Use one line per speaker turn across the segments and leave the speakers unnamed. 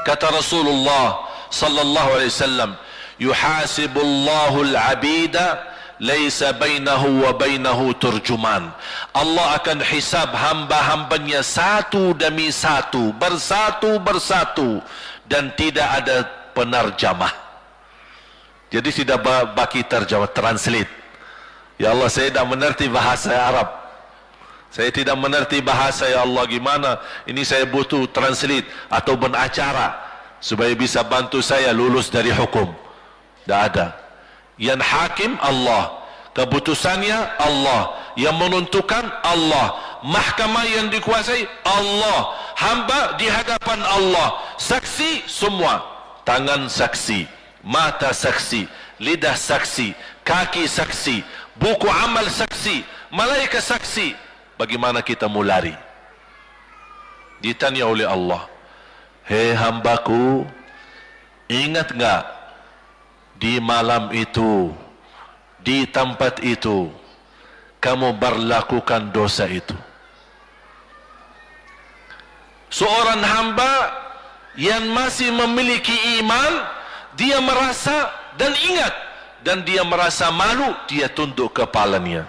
Kata Rasulullah sallallahu alaihi wasallam, yuhasibullahu al-'abida laisa bainahu wa bainahu turjuman. Allah akan hisab hamba-hambanya satu demi satu, bersatu dan tidak ada penerjemah. Jadi tidak bagi terjemah, translate. Ya Allah, saya tidak mengerti bahasa Arab, saya tidak mengerti bahasa, ya Allah, gimana ini, saya butuh translate atau benacara supaya bisa bantu saya lulus dari hukum. Tidak ada. Yang hakim Allah, keputusannya Allah, yang menentukan Allah, mahkamah yang dikuasai Allah, hamba di hadapan Allah, saksi semua, tangan saksi, mata saksi, lidah saksi, kaki saksi, buku amal saksi, malaikat saksi. Bagaimana kita mau lari? Ditanya oleh Allah, hei hambaku, ingat enggak di malam itu, di tempat itu, kamu berlakukan dosa itu? Seorang hamba yang masih memiliki iman, dia merasa dan ingat, dan dia merasa malu, dia tunduk kepalanya.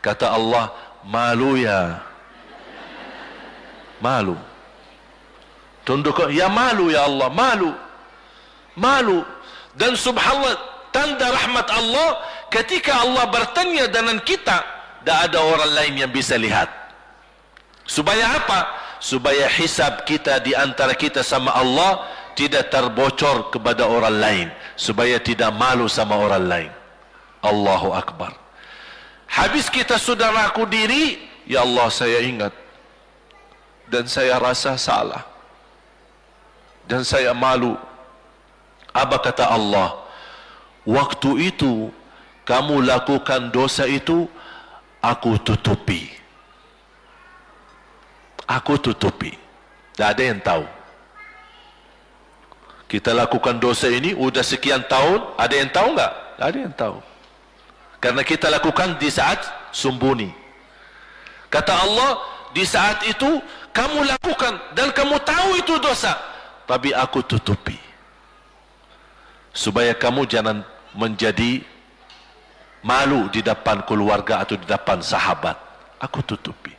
Kata Allah, malu ya, malu. Tunduk, ya malu ya Allah, malu, malu. Dan subhanallah, tanda rahmat Allah, ketika Allah bertanya dengan kita, tidak ada orang lain yang bisa lihat. Supaya apa? Supaya hisab kita di antara kita sama Allah tidak terbocor kepada orang lain, supaya tidak malu sama orang lain. Allahu Akbar. Habis kita sudah ngaku diri, ya Allah, saya ingat dan saya rasa salah dan saya malu. Apa kata Allah? Waktu itu kamu lakukan dosa itu, aku tutupi. Aku tutupi. Tak ada yang tahu. Kita lakukan dosa ini udah sekian tahun, ada yang tahu enggak? Tak ada yang tahu. Karena kita lakukan di saat sembunyi. Kata Allah, di saat itu kamu lakukan dan kamu tahu itu dosa, tapi aku tutupi. Supaya kamu jangan menjadi malu di depan keluarga atau di depan sahabat. Aku tutupi.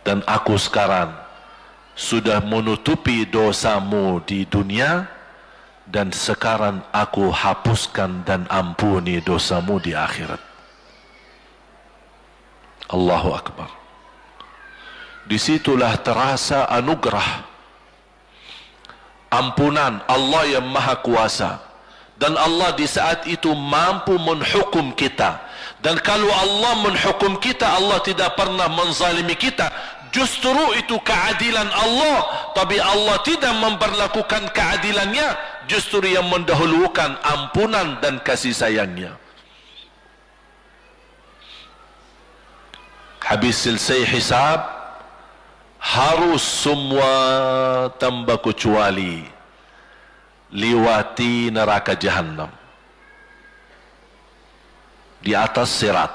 Dan aku sekarang sudah menutupi dosamu di dunia, dan sekarang aku hapuskan dan ampuni dosamu di akhirat. Allahu Akbar. Disitulah terasa anugerah ampunan Allah yang maha kuasa. Dan Allah di saat itu mampu menghukum kita. Dan kalau Allah menghukum kita, Allah tidak pernah menzalimi kita. Justru itu keadilan Allah. Tapi Allah tidak memperlakukan keadilannya, justru yang mendahulukan ampunan dan kasih sayangnya. Habis selesai hisab, harus semua tanpa kecuali liwati neraka Jahannam di atas sirat.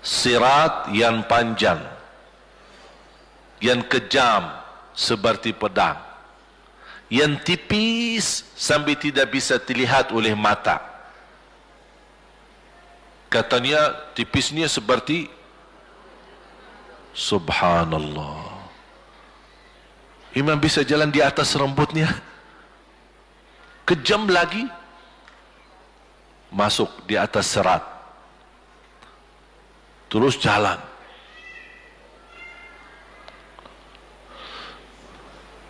Sirat yang panjang, yang kejam seperti pedang, yang tipis sampai tidak bisa dilihat oleh mata. Katanya tipisnya seperti, subhanallah, imam bisa jalan di atas rambutnya. Kejam lagi, masuk di atas serat, terus jalan.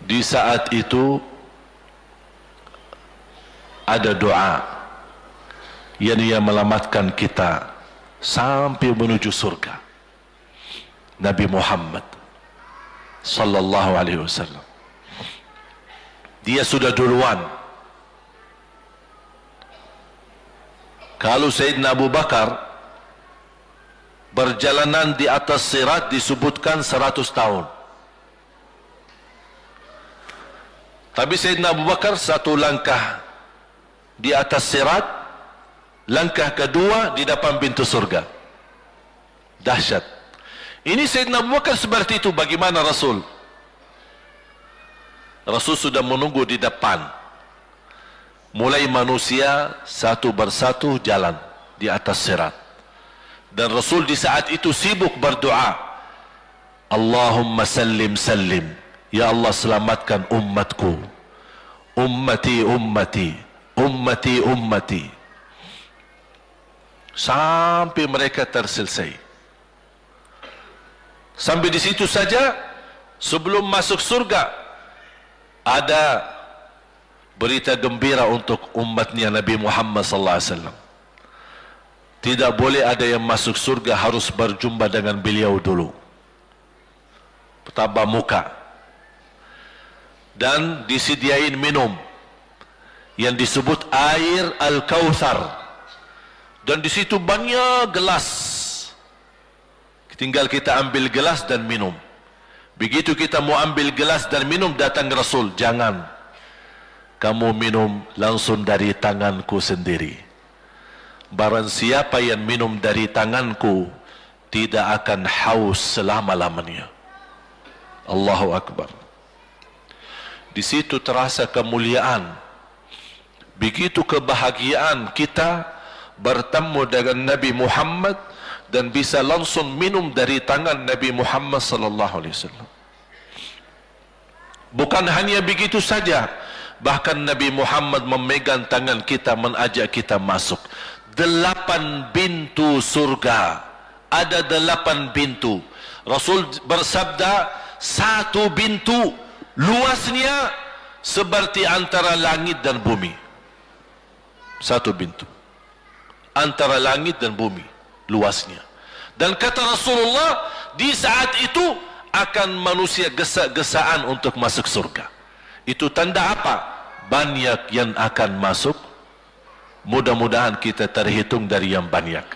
Di saat itu ada doa yang ia melamatkan kita sampai menuju surga. Nabi Muhammad sallallahu alaihi wasallam, dia sudah duluan. Kalau Sayyidina Abu Bakar perjalanan di atas sirat disebutkan 100 tahun, tapi Sayyidina Abu Bakar satu langkah di atas sirat, langkah kedua di depan pintu surga. Dahsyat. Ini Sayyidina Abu Bakar seperti itu. Bagaimana Rasul? Rasul sudah menunggu di depan. Mulai manusia satu persatu jalan di atas sirat. Dan Rasul di saat itu sibuk berdoa, Allahumma sallim sallim, ya Allah selamatkan umatku, ummati ummati, ummati ummati, sampai mereka terselesai. Sampai di situ saja. Sebelum masuk surga ada berita gembira untuk umatnya Nabi Muhammad sallallahu alaihi wasallam. Tidak boleh ada yang masuk surga harus berjumpa dengan beliau dulu, tatap muka, dan disediain minum yang disebut air Al-Kautsar, dan di situ banyak gelas. Tinggal kita ambil gelas dan minum. Begitu kita mau ambil gelas dan minum, datang Rasul, jangan kamu minum langsung dari tanganku sendiri. Barang siapa yang minum dari tanganku tidak akan haus selama-lamanya. Allahu Akbar. Di situ terasa kemuliaan. Begitu kebahagiaan kita bertemu dengan Nabi Muhammad dan bisa langsung minum dari tangan Nabi Muhammad sallallahu alaihi wasallam. Bukan hanya begitu saja, bahkan Nabi Muhammad memegang tangan kita, mengajak kita masuk 8 pintu surga. Ada 8 pintu. Rasul bersabda, 1 pintu luasnya seperti antara langit dan bumi. 1 pintu antara langit dan bumi luasnya. Dan kata Rasulullah, di saat itu akan manusia gesa-gesaan untuk masuk surga. Itu tanda apa? Banyak yang akan masuk. Mudah-mudahan kita terhitung dari yang banyak.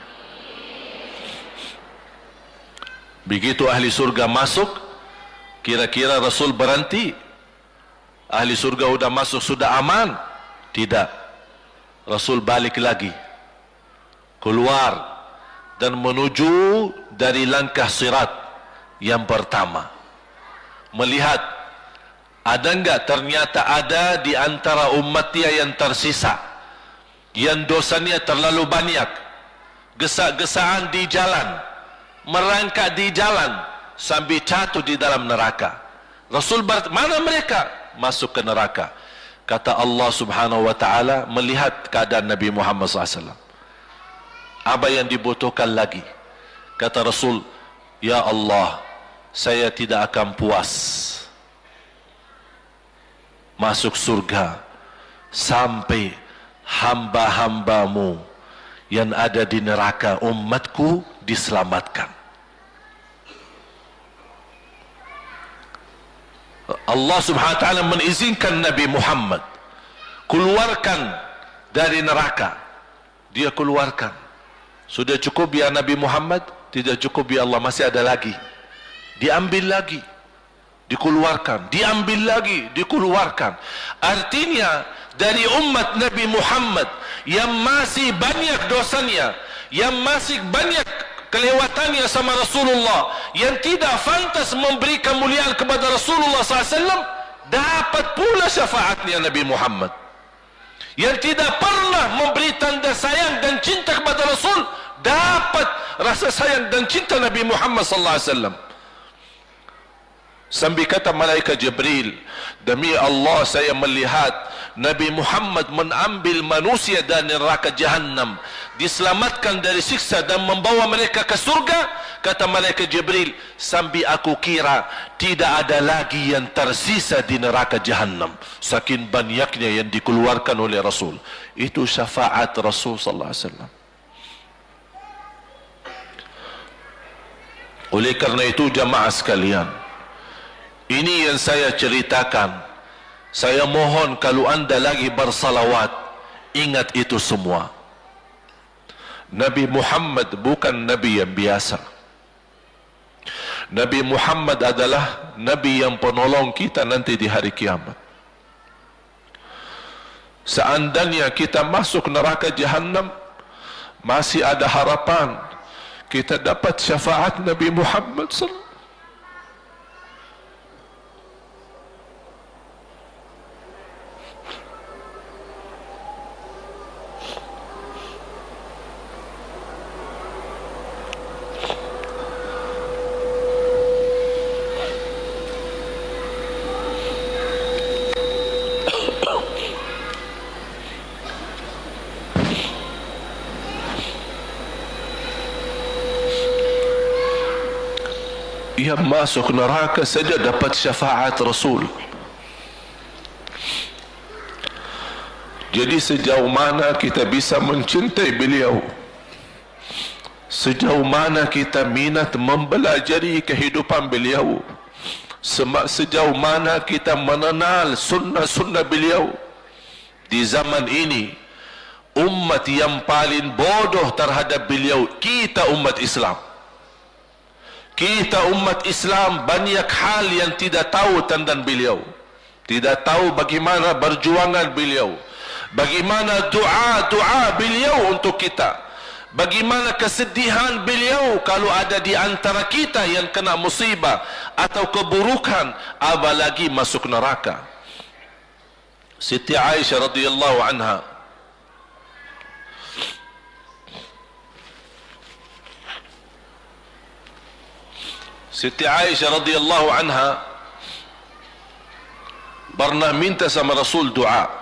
Begitu ahli surga masuk, kira-kira Rasul berhenti? Ahli surga sudah masuk, sudah aman? Tidak. Rasul balik lagi, keluar dan menuju dari langkah sirat yang pertama, melihat ada enggak ternyata ada di antara umatnya yang tersisa, yang dosanya terlalu banyak, gesa-gesaan di jalan, merangkak di jalan sampai jatuh di dalam neraka. Rasul mana mereka? Masuk ke neraka. Kata Allah subhanahu wa ta'ala, melihat keadaan Nabi Muhammad SAW, apa yang dibutuhkan lagi? Kata Rasul, ya Allah, saya tidak akan puas masuk surga sampai hamba-hambamu yang ada di neraka, umatku, diselamatkan. Allah subhanahu wa ta'ala mengizinkan Nabi Muhammad keluarkan dari neraka. Dia keluarkan. Sudah cukup ya Nabi Muhammad? Tidak cukup ya Allah, masih ada lagi. Diambil lagi, dikeluarkan, diambil lagi, dikeluarkan. Artinya dari umat Nabi Muhammad yang masih banyak dosanya, yang masih banyak kelewatannya sama Rasulullah, yang tidak pantas memberi kemuliaan kepada Rasulullah SAW, dapat pula syafaatnya Nabi Muhammad. Yang tidak pernah memberi tanda sayang dan cinta kepada Rasul, dapat rasa sayang dan cinta Nabi Muhammad SAW. Sampai kata malaikat Jibril, demi Allah saya melihat Nabi Muhammad mengambil manusia dari neraka Jahannam, diselamatkan dari siksa dan membawa mereka ke surga. Kata malaikat Jibril, sampai aku kira tidak ada lagi yang tersisa di neraka Jahannam, saking banyaknya yang dikeluarkan oleh Rasul. Itu syafaat Rasul sallallahu alaihi wasallam. Oleh karena itu jamaah sekalian, ini yang saya ceritakan. Saya mohon kalau anda lagi bersalawat, ingat itu semua. Nabi Muhammad bukan Nabi yang biasa. Nabi Muhammad adalah Nabi yang penolong kita nanti di hari kiamat. Seandainya kita masuk neraka Jahannam, masih ada harapan kita dapat syafaat Nabi Muhammad SAW. yang masuk neraka saja dapat syafaat Rasul. Jadi sejauh mana kita bisa mencintai beliau, sejauh mana kita minat mempelajari kehidupan beliau, sejauh mana kita mengenal sunnah-sunnah beliau. Di zaman ini, umat yang paling bodoh terhadap beliau kita, umat Islam. Kita umat Islam banyak hal yang tidak tahu tentang beliau, tidak tahu bagaimana perjuangan beliau, bagaimana doa beliau untuk kita, bagaimana kesedihan beliau kalau ada di antara kita yang kena musibah atau keburukan, apalagi masuk neraka. Siti Aisyah radhiyallahu anha Siti Aisyah radhiyallahu anha pernah minta sama Rasul doa.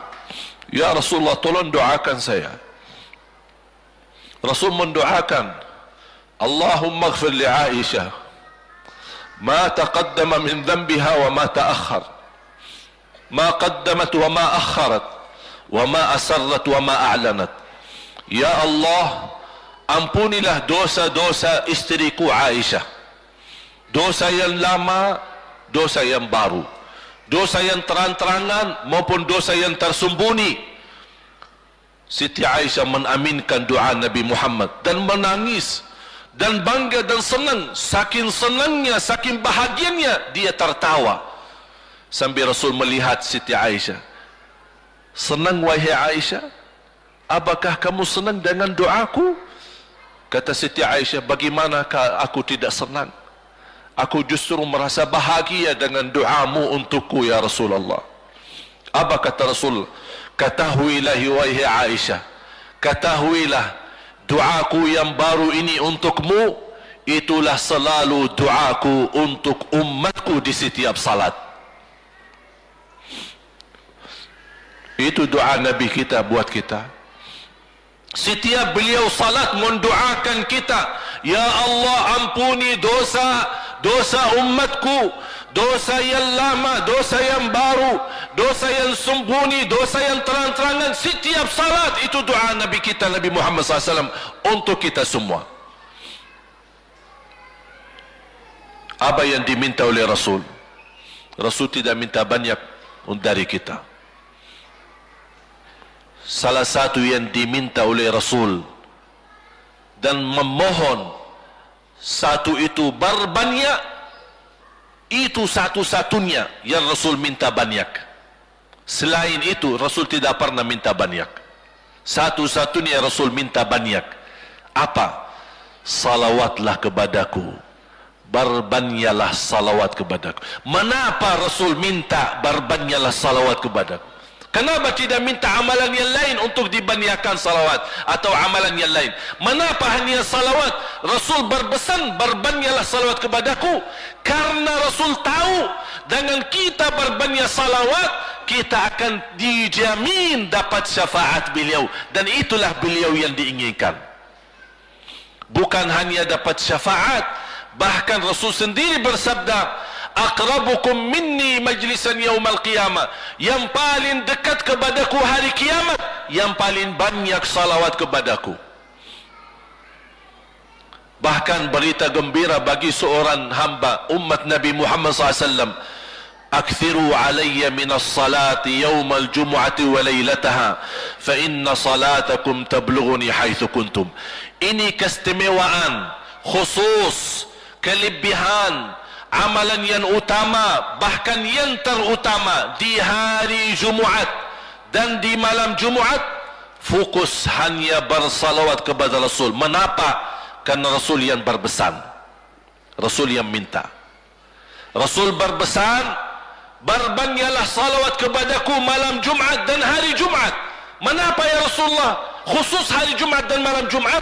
Ya Rasulullah, tolong doakan saya. Rasul mendoakan, Allahumma ighfir li Aisyah ma taqaddama min dhanbiha wa ma ta'akhkhar, ma qaddamat wa ma akharat, wa ma asarrat wa ma a'lanat. Ya Allah, ampunilah dosa-dosa istriku Aisyah, dosa yang lama, dosa yang baru, dosa yang terang-terangan maupun dosa yang tersembunyi. Siti Aisyah menaminkan doa Nabi Muhammad dan menangis dan bangga dan senang. Saking senangnya, saking bahagianya, dia tertawa sambil Rasul melihat Siti Aisyah. Senang wahai Aisyah? Apakah kamu senang dengan doaku? Kata Siti Aisyah, bagaimanakah aku tidak senang? Aku justru merasa bahagia dengan doamu untukku ya Rasulullah. Apa kata Rasul? Ketahuilah wahai Aisyah, ketahuilah doaku yang baru ini untukmu, itulah selalu doaku untuk umatku di setiap salat. Itu doa Nabi kita buat kita. Setiap beliau salat mendoakan kita, ya Allah, ampuni dosa umatku, dosa yang lama, dosa yang baru, dosa yang sembunyi, dosa yang terang-terangan. Setiap salat itu doa Nabi kita, Nabi Muhammad SAW untuk kita semua. Apa yang diminta oleh Rasul? Rasul tidak minta banyak dari kita. Salah satu yang diminta oleh Rasul dan memohon, satu itu berbanyak, itu satu-satunya yang Rasul minta banyak. Selain itu Rasul tidak pernah minta banyak. Satu-satunya Rasul minta banyak. Apa? Salawatlah kepadaku, berbanyaklah salawat kepadaku. Mengapa Rasul minta berbanyaklah salawat kepadaku? Kenapa tidak minta amalan yang lain untuk dibanyakkan salawat atau amalan yang lain? Mengapa hanya salawat? Rasul berpesan berbanyaklah salawat kepadaku, karena Rasul tahu dengan kita berbanyak salawat kita akan dijamin dapat syafaat beliau, dan itulah beliau yang diinginkan. Bukan hanya dapat syafaat, bahkan Rasul sendiri bersabda, aqrabukum minni majlisan yaumal qiyamah, yang paling dekat kepadaku hari kiamat, yang paling banyak salawat kepadaku. Bahkan berita gembira bagi seorang hamba umat Nabi Muhammad SAW, akthiru alayya minas salati yaumal jumu'ati wa laylataha fa inna salatakum tablughuni haitsu kuntum. Ini keistimewaan khusus, kelebihan, amalan yang utama, bahkan yang terutama di hari Jumaat dan di malam Jumaat, fokus hanya bersalawat kepada Rasul. Mengapa? Karena Rasul yang berpesan, Rasul yang minta. Rasul berpesan, berbanyaklah salawat kepadaku malam Jumaat dan hari Jumaat. Mengapa ya Rasulullah khusus hari Jumaat dan malam Jumaat?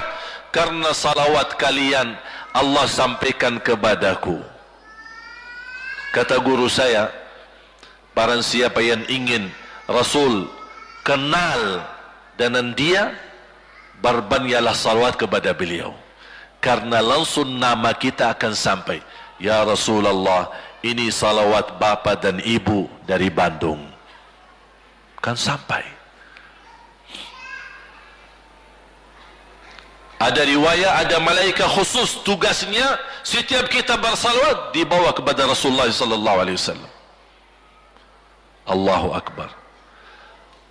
Karena salawat kalian Allah sampaikan kepadaku. Kata guru saya, barang siapa yang ingin Rasul kenal dengan dia, berbanyaklah salawat kepada beliau, karena langsung nama kita akan sampai. Ya Rasulullah, ini salawat bapa dan ibu dari Bandung. Kan sampai. Ada riwayat, ada malaikat khusus tugasnya setiap kita bersalawat dibawa kepada Rasulullah sallallahu alaihi wasallam. Allahu akbar.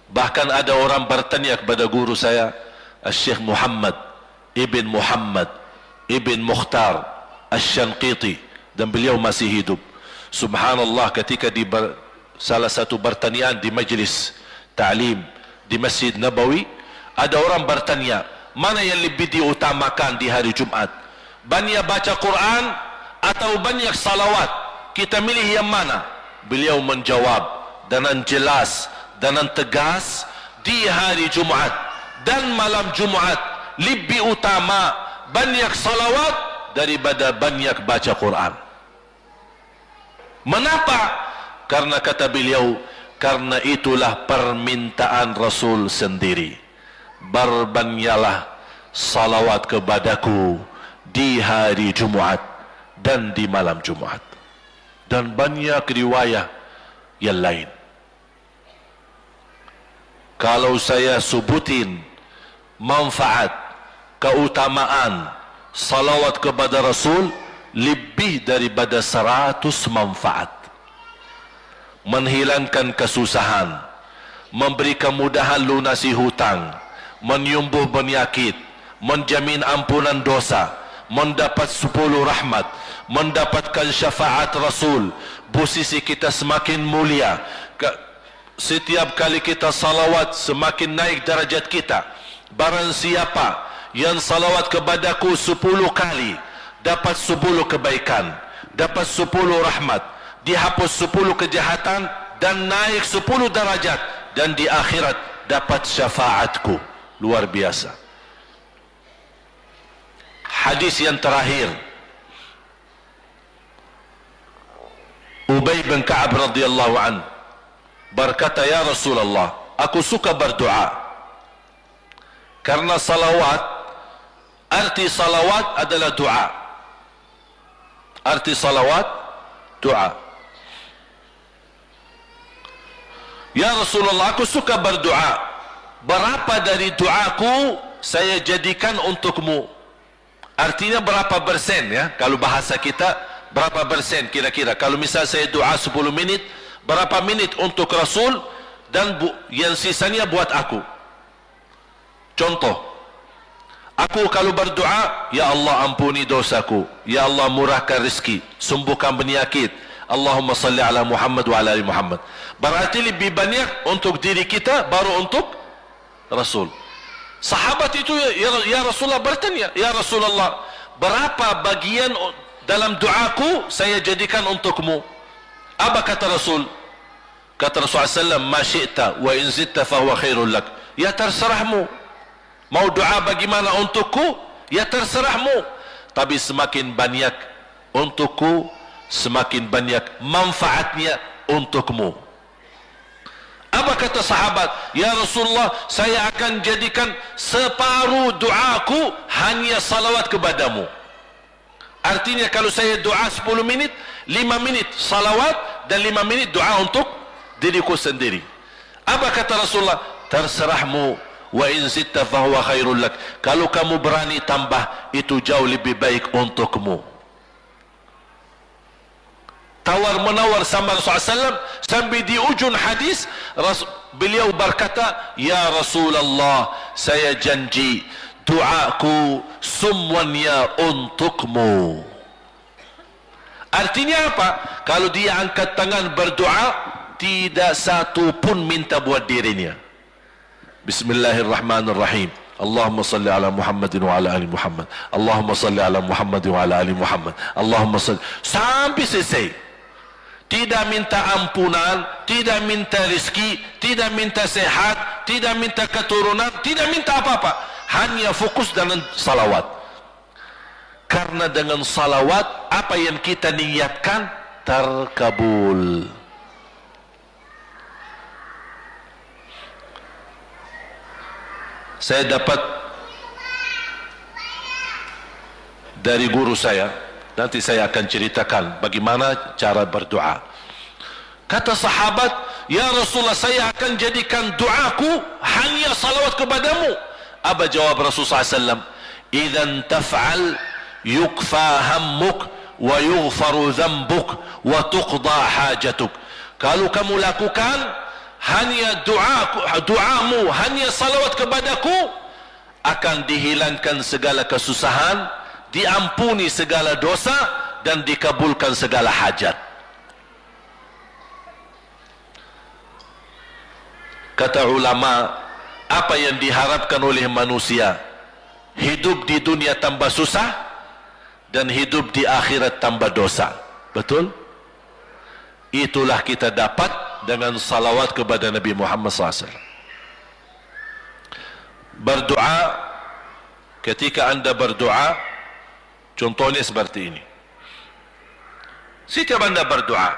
Bahkan ada orang bertanya kepada guru saya, Syekh Muhammad Ibn Muhammad Ibn Mukhtar Asy-Syanqiti, dan beliau masih hidup. Subhanallah, ketika di salah satu pertanyaan di majlis ta'lim di Masjid Nabawi, ada orang bertanya, mana yang lebih diutamakan di hari Jumat? Banyak baca Quran atau banyak salawat? Kita milih yang mana? Beliau menjawab dengan jelas, dengan tegas, di hari Jumat dan malam Jumat lebih utama banyak salawat daripada banyak baca Quran. Mengapa? Karena kata beliau, karena itulah permintaan Rasul sendiri. Berbanyaklah salawat kepadaku di hari Jumat dan di malam Jumat. Dan banyak riwayat yang lain. Kalau saya sebutin manfaat, keutamaan salawat kepada Rasul, lebih daripada 100 manfaat. Menghilangkan kesusahan, memberi kemudahan lunasi hutang, menyembuh penyakit, menjamin ampunan dosa, mendapat 10 rahmat, mendapatkan syafaat Rasul, posisi kita semakin mulia. Setiap kali kita salawat semakin naik darajat kita. Barang siapa yang salawat kepadaku 10 kali, dapat 10 kebaikan, dapat 10 rahmat, dihapus 10 kejahatan, dan naik 10 darajat, dan di akhirat dapat syafaatku. Luar biasa. Hadis yang terakhir, Ubay bin Ka'ab radhiyallahu an berkata, ya Rasulullah, aku suka berdoa karena salawat, arti salawat adalah doa. Arti salawat doa. Ya Rasulullah, aku suka berdoa. Berapa dari doaku saya jadikan untukmu? Artinya berapa persen ya? Kalau bahasa kita, berapa persen kira-kira? Kalau misal saya doa 10 menit, berapa menit untuk Rasul, dan yang sisanya buat aku. Contoh, aku kalau berdoa, ya Allah ampuni dosaku, ya Allah murahkan rezeki, sembuhkan penyakit, Allahumma salli ala Muhammad wa ala ali Muhammad. Berarti lebih banyak untuk diri kita, baru untuk Rasul. Sahabat itu ya Rasulullah bertanya, ya Rasulullah, berapa bagian dalam doaku saya jadikan untukmu? Apa kata Rasul? Kata Rasulullah SAW, ma syi'ta wa in zitta fahuwa khairul lak. Ya terserahmu. Mau doa bagaimana untukku? Ya terserahmu. Tapi semakin banyak untukku, semakin banyak manfaatnya untukmu. Apa kata sahabat? Ya Rasulullah, saya akan jadikan separuh doaku hanya salawat kepadamu. Artinya kalau saya doa 10 menit, 5 menit salawat dan 5 menit doa untuk diriku sendiri. Apa kata Rasulullah? Terserahmu, wa in zitta fahuwa khairul lak. Kalau kamu berani tambah, itu jauh lebih baik untukmu. Tawar menawar sama Rasulullah SAW, sampai di ujung hadis beliau berkata, ya Rasulullah, saya janji doaku semuanya untukmu. Artinya apa? Kalau dia angkat tangan berdoa, tidak satu pun minta buat dirinya. Bismillahirrahmanirrahim. Allahumma salli ala Muhammadin wa ala ali Muhammad. Allahumma salli ala Muhammadin wa ala ali Muhammad. Allahumma salli, sampai selesai. Tidak minta ampunan, tidak minta rezeki, tidak minta sehat, tidak minta keturunan, tidak minta apa-apa. Hanya fokus dengan salawat. Karena dengan salawat, apa yang kita niatkan terkabul. Saya dapat dari guru saya, Nanti saya akan ceritakan bagaimana cara berdoa. Kata sahabat, ya Rasulullah, saya akan jadikan doaku hanya salawat kepadamu. Apa jawab Rasulullah SAW? Idzan taf'al yukfa hammuk wa yughfaru dhanbuk wa tuqda hajatuk. Kalau kamu lakukan hanya doamu, hanya salawat kepadaku, akan dihilangkan segala kesusahan, diampuni segala dosa, dan dikabulkan segala hajat. Kata ulama, apa yang diharapkan oleh manusia? Hidup di dunia tambah susah dan hidup di akhirat tambah dosa. Betul? Itulah kita dapat dengan salawat kepada Nabi Muhammad SAW. Berdoa, ketika anda berdoa, contohnya seperti ini. Setiap anda berdoa,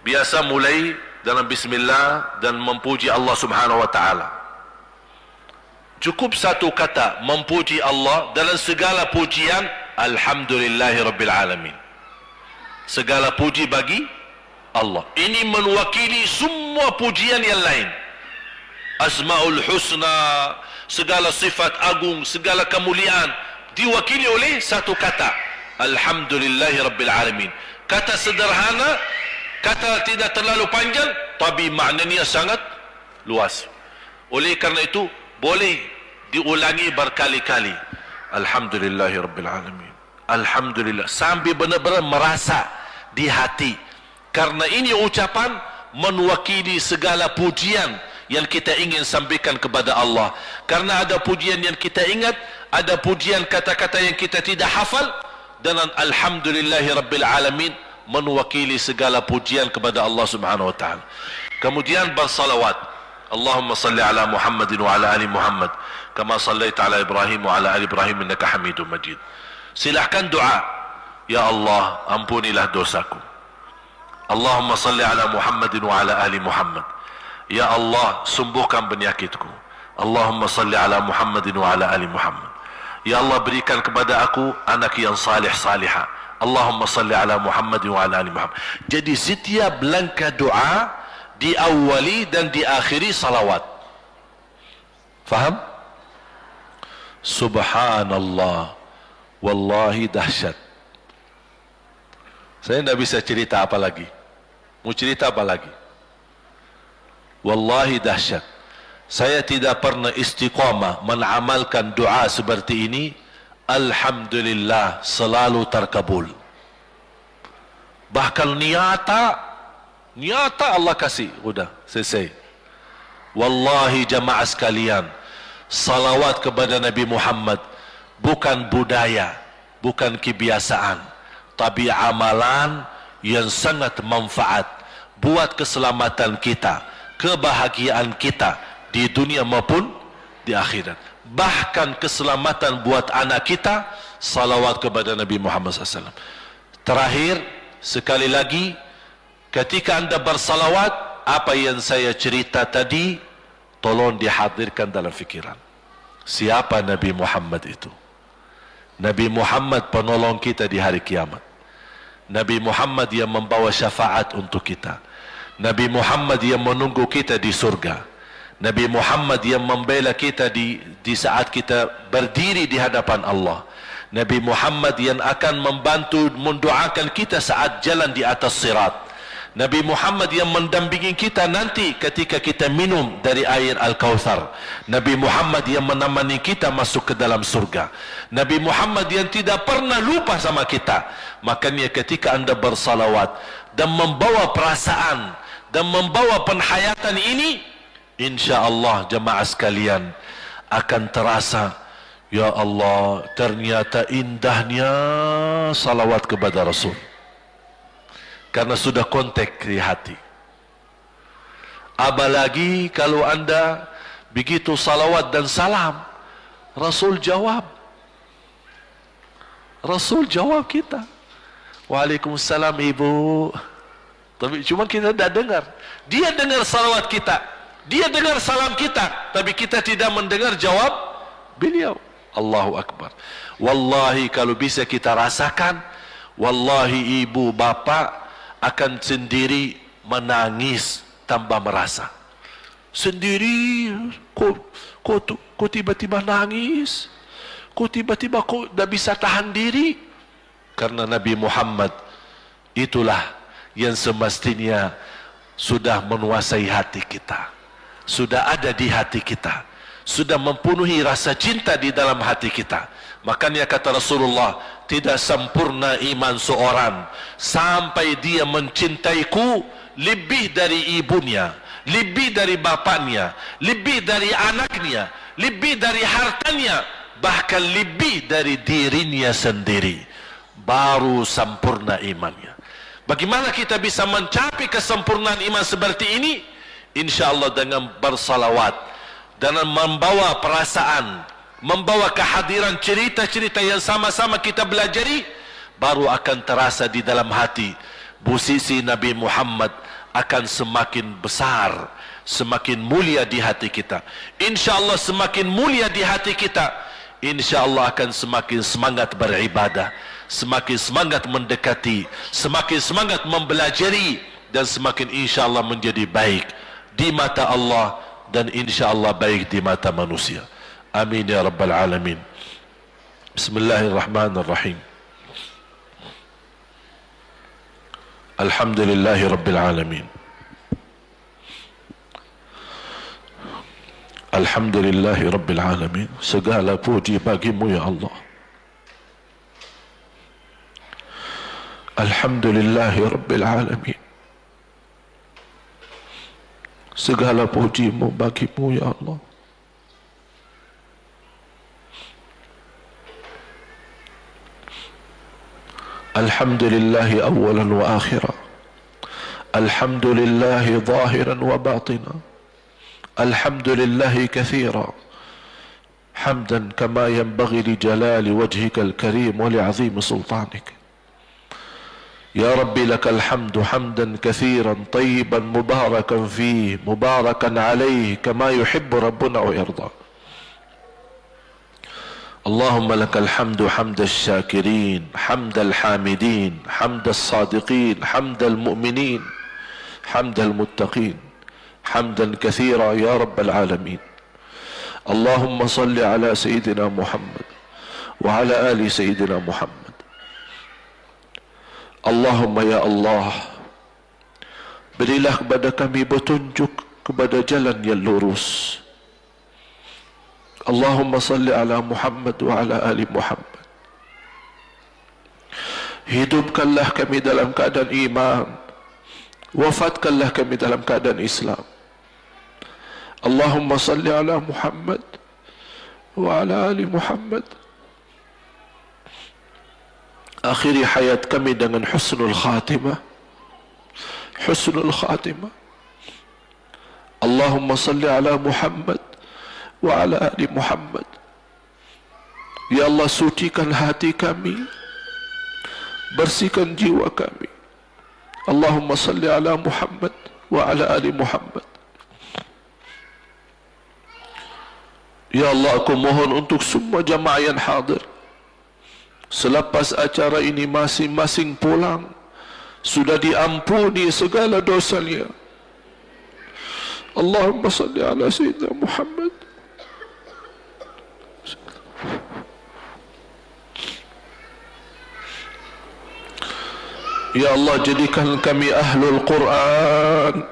biasa mulai dalam bismillah dan memuji Allah Subhanahu wa taala. Cukup satu kata memuji Allah dalam segala pujian, alhamdulillahirabbil alamin. Segala puji bagi Allah. Ini mewakili semua pujian yang lain. Asmaul husna, segala sifat agung, segala kemuliaan diwakili oleh satu kata, alhamdulillahirabbil alamin. Kata sederhana, kata tidak terlalu panjang, tapi maknanya sangat luas. Oleh kerana itu boleh diulangi berkali-kali. Alhamdulillahirabbil alamin. Alhamdulillah, sambil benar-benar merasa di hati. Karena ini ucapan mewakili segala pujian yang kita ingin sampaikan kepada Allah. Karena ada pujian yang kita ingat, ada pujian kata-kata yang kita tidak hafal, dan alhamdulillahirabbil alamin mewakili segala pujian kepada Allah Subhanahu wa taala. Kemudian bersalawat. Allahumma salli ala Muhammadin wa ala ali Muhammad kama sallaita ala Ibrahim wa ala ali Ibrahim innaka Hamidum Majid. Silahkan doa, ya Allah, ampunilah dosaku. Allahumma salli ala Muhammadin wa ala ali Muhammad. Ya Allah, sembuhkan penyakitku. Allahumma salli ala Muhammadin wa ala ali Muhammad. Ya Allah, berikan kepada aku anak yang salih salihah. Allahumma salli ala Muhammad wa ala ali Muhammad. Jadi setiap langkah doa diawali dan diakhiri salawat. Faham? Subhanallah, wallahi dahsyat. Saya tidak bisa cerita apa lagi. Mau cerita apa lagi? Wallahi dahsyat. Saya tidak pernah istiqamah mengamalkan doa seperti ini. Alhamdulillah, selalu terkabul. Bahkan nyata Allah kasih. Udah, selesai. Wallahi jamaah sekalian, salawat kepada Nabi Muhammad bukan budaya, bukan kebiasaan, tapi amalan yang sangat manfaat buat keselamatan kita, kebahagiaan kita di dunia maupun di akhirat. Bahkan keselamatan buat anak kita, salawat kepada Nabi Muhammad SAW. Terakhir, sekali lagi, ketika anda bersalawat, apa yang saya cerita tadi, tolong dihadirkan dalam fikiran. Siapa Nabi Muhammad itu? Nabi Muhammad penolong kita di hari kiamat. Nabi Muhammad yang membawa syafaat untuk kita. Nabi Muhammad yang menunggu kita di surga. Nabi Muhammad yang membela kita di saat kita berdiri di hadapan Allah. Nabi Muhammad yang akan membantu mendoakan kita saat jalan di atas sirat. Nabi Muhammad yang mendampingi kita nanti ketika kita minum dari air Al-Kautsar. Nabi Muhammad yang menemani kita masuk ke dalam surga. Nabi Muhammad yang tidak pernah lupa sama kita. Makanya ketika anda bersalawat dan membawa perasaan dan membawa penghayatan ini, InsyaAllah jemaah sekalian akan terasa, ya Allah, ternyata indahnya salawat kepada Rasul. Karena sudah kontak di hati. Apalagi kalau anda begitu salawat dan salam, Rasul jawab. Rasul jawab kita. Waalaikumsalam ibu. Tapi cuma kita tidak dengar. Dia dengar salawat kita. Dia dengar salam kita, tapi kita tidak mendengar jawab beliau. Allahu Akbar. Wallahi kalau bisa kita rasakan, wallahi ibu bapa akan sendiri menangis tanpa merasa. Sendiri, kok tiba-tiba nangis? Kok tiba-tiba kok dah bisa tahan diri? Karena Nabi Muhammad itulah yang semestinya sudah menguasai hati kita, sudah ada di hati kita, sudah mempenuhi rasa cinta di dalam hati kita. Makanya kata Rasulullah, tidak sempurna iman seorang sampai dia mencintaiku lebih dari ibunya, lebih dari bapaknya, lebih dari anaknya, lebih dari hartanya, bahkan lebih dari dirinya sendiri. Baru sempurna imannya. Bagaimana kita bisa mencapai kesempurnaan iman seperti ini? InsyaAllah dengan bersalawat, dengan membawa perasaan, membawa kehadiran cerita-cerita yang sama-sama kita belajari, baru akan terasa di dalam hati. Posisi Nabi Muhammad akan semakin besar, semakin mulia di hati kita. InsyaAllah semakin mulia di hati kita, InsyaAllah akan semakin semangat beribadah, semakin semangat mendekati, semakin semangat mempelajari, dan semakin insyaAllah menjadi baik di mata Allah dan insyaAllah baik di mata manusia. Amin ya Rabbal Alamin. Bismillahirrahmanirrahim. Alhamdulillahi Rabbil Alamin. Alhamdulillahi Rabbil Alamin. Segala puji bagimu ya Allah. Alhamdulillahi Rabbil Alamin. Segala pujimu bagimu ya Allah. Alhamdulillahi awalan wa akhira. Alhamdulillahi zahiran wa batina. Alhamdulillahi kathira. Hamdan kama yanbaghi li jalali wajhika al-karim wa li'azim sultanik. Ya Rabbi lakal hamdu hamdan kathiran tayyiban mubarakan fih mubarakan alaih kama yuhibbu rabbuna wa yarda. Allahumma lakal hamdu hamda syakirin, hamda al-hamidin, hamda al-sadiqin, hamda al-mu'minin, hamda al-muttaqin, hamdan kathira ya Rabbal Alamin. Allahumma salli ala Sayyidina Muhammad wa ala ali Sayyidina Muhammad. Allahumma ya Allah, berilah kepada kami petunjuk kepada jalan yang lurus. Allahumma salli ala Muhammad wa ala ali Muhammad. Hidupkanlah kami dalam keadaan iman, wafatkanlah kami dalam keadaan Islam. Allahumma salli ala Muhammad wa ala ali Muhammad. Akhiri hayat kami dengan husnul khatimah, husnul khatimah. Allahumma salli ala Muhammad wa ala ali Muhammad. Ya Allah, sucikan hati kami, bersihkan jiwa kami. Allahumma salli ala Muhammad wa ala ali Muhammad. Ya Allah, aku mohon untuk semua jamaah yang hadir, selepas acara ini masing-masing pulang sudah diampuni segala dosanya. Allahumma salli ala Sayyidina Muhammad. Ya Allah, jadikan kami ahlul Quran,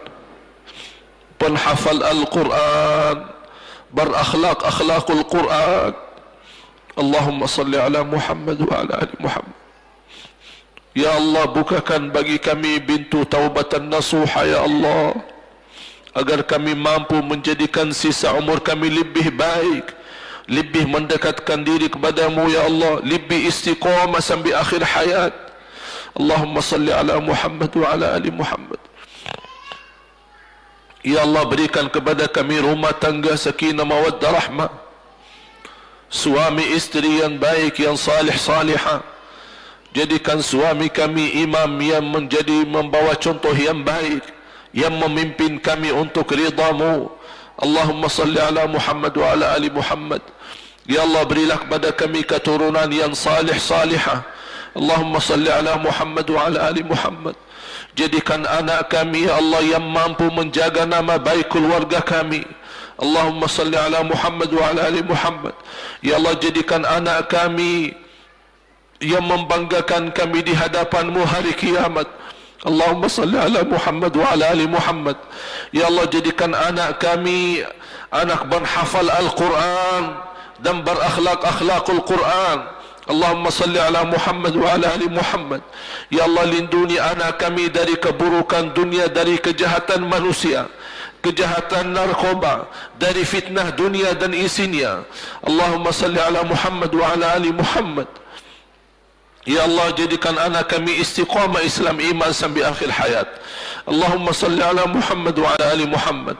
penhafal Al-Quran, berakhlak akhlakul Quran. Allahumma salli ala Muhammad wa ala ali Muhammad. Ya Allah, bukakan bagi kami pintu taubatan nasuha ya Allah, agar kami mampu menjadikan sisa umur kami lebih baik, lebih mendekatkan diri kepadamu ya Allah, lebih istiqamah sampai akhir hayat. Allahumma salli ala Muhammad wa ala ali Muhammad. Ya Allah, berikan kepada kami rumah tangga sakinah mawaddah rahmah, suami istri yang baik, yang salih salihah. Jadikan suami kami imam yang menjadi membawa contoh yang baik, yang memimpin kami untuk ridhamu. Allahumma salli ala Muhammad wa ala ali Muhammad. Ya Allah, berilah kepada kami keturunan yang salih salihah. Allahumma salli ala Muhammad wa ala ali Muhammad. Jadikan anak kami, ya Allah, yang mampu menjaga nama baik keluarga kami. Allahumma salli ala Muhammad wa ala ali Muhammad. Ya Allah, jadikan anak kami yang membanggakan kami di hadapan-Mu hari kiamat. Allahumma salli ala Muhammad wa ala ali Muhammad. Ya Allah, jadikan anak kami anak berhafal Al-Quran dan berakhlak-akhlakul Quran. Allahumma salli ala Muhammad wa ala ali Muhammad. Ya Allah, lindungi anak kami dari keburukan dunia, dari kejahatan manusia, kejahatan narkoba, dari fitnah dunia dan isinya. Allahumma salli ala Muhammad wa ala ali Muhammad. Ya Allah, jadikan anak kami istiqamah Islam iman sampai akhir hayat. Allahumma salli ala Muhammad wa ala ali Muhammad.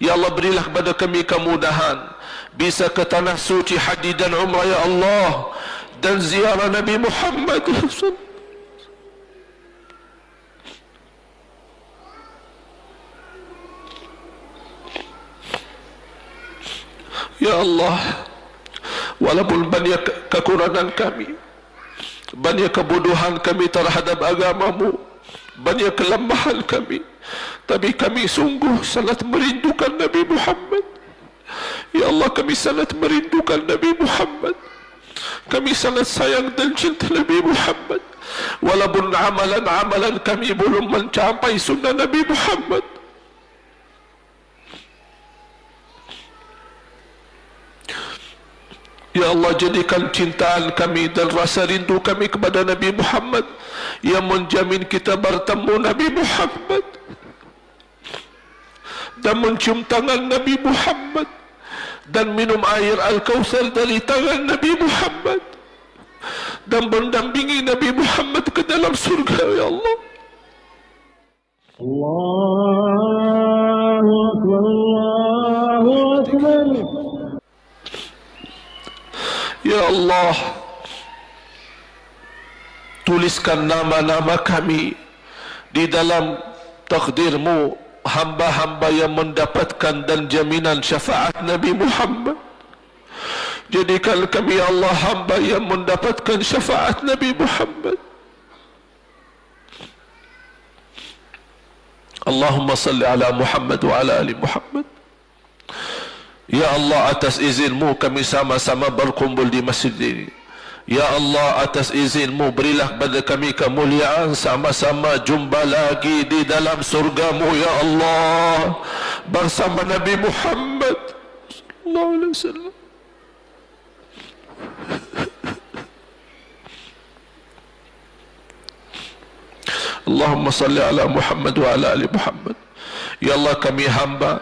Ya Allah, berilah kepada kami kemudahan bisa ke tanah suci haji dan umrah, ya Allah, dan ziarah Nabi Muhammad. Ya Allah, walaupun banyak kekurangan kami, banyak kebodohan kami terhadap agama-Mu, banyak kelemahan kami, tapi kami sungguh sangat merindukan Nabi Muhammad. Ya Allah, kami sangat merindukan Nabi Muhammad. Kami sangat sayang dan cinta Nabi Muhammad. Walaupun amalan-amalan kami belum mencapai sunnah Nabi Muhammad. Ya Allah, jadikan cintaan kami dan rasa rindu kami kepada Nabi Muhammad yang menjamin kita bertemu Nabi Muhammad dan mencium tangan Nabi Muhammad dan minum air Al-Kautsar dari tangan Nabi Muhammad dan mendampingi Nabi Muhammad ke dalam surga. Ya Allah,
Allahu Akbar, Allahu Akbar.
Ya Allah, tuliskan nama-nama kami di dalam takdir-Mu, hamba-hamba yang mendapatkan dan jaminan syafaat Nabi Muhammad. Jadikan kami, ya Allah, hamba yang mendapatkan syafaat Nabi Muhammad. Allahumma salli ala Muhammad wa ala ali Muhammad. Ya Allah, atas izin-Mu kami sama-sama berkumpul di masjid ini. Ya Allah, atas izin-Mu berilah kepada kami kemuliaan sama-sama jumpa lagi di dalam surga-Mu, ya Allah, bersama Nabi Muhammad sallallahu alaihi wasallam. Allahumma salli ala Muhammad wa ala ali Muhammad. Ya Allah, kami hamba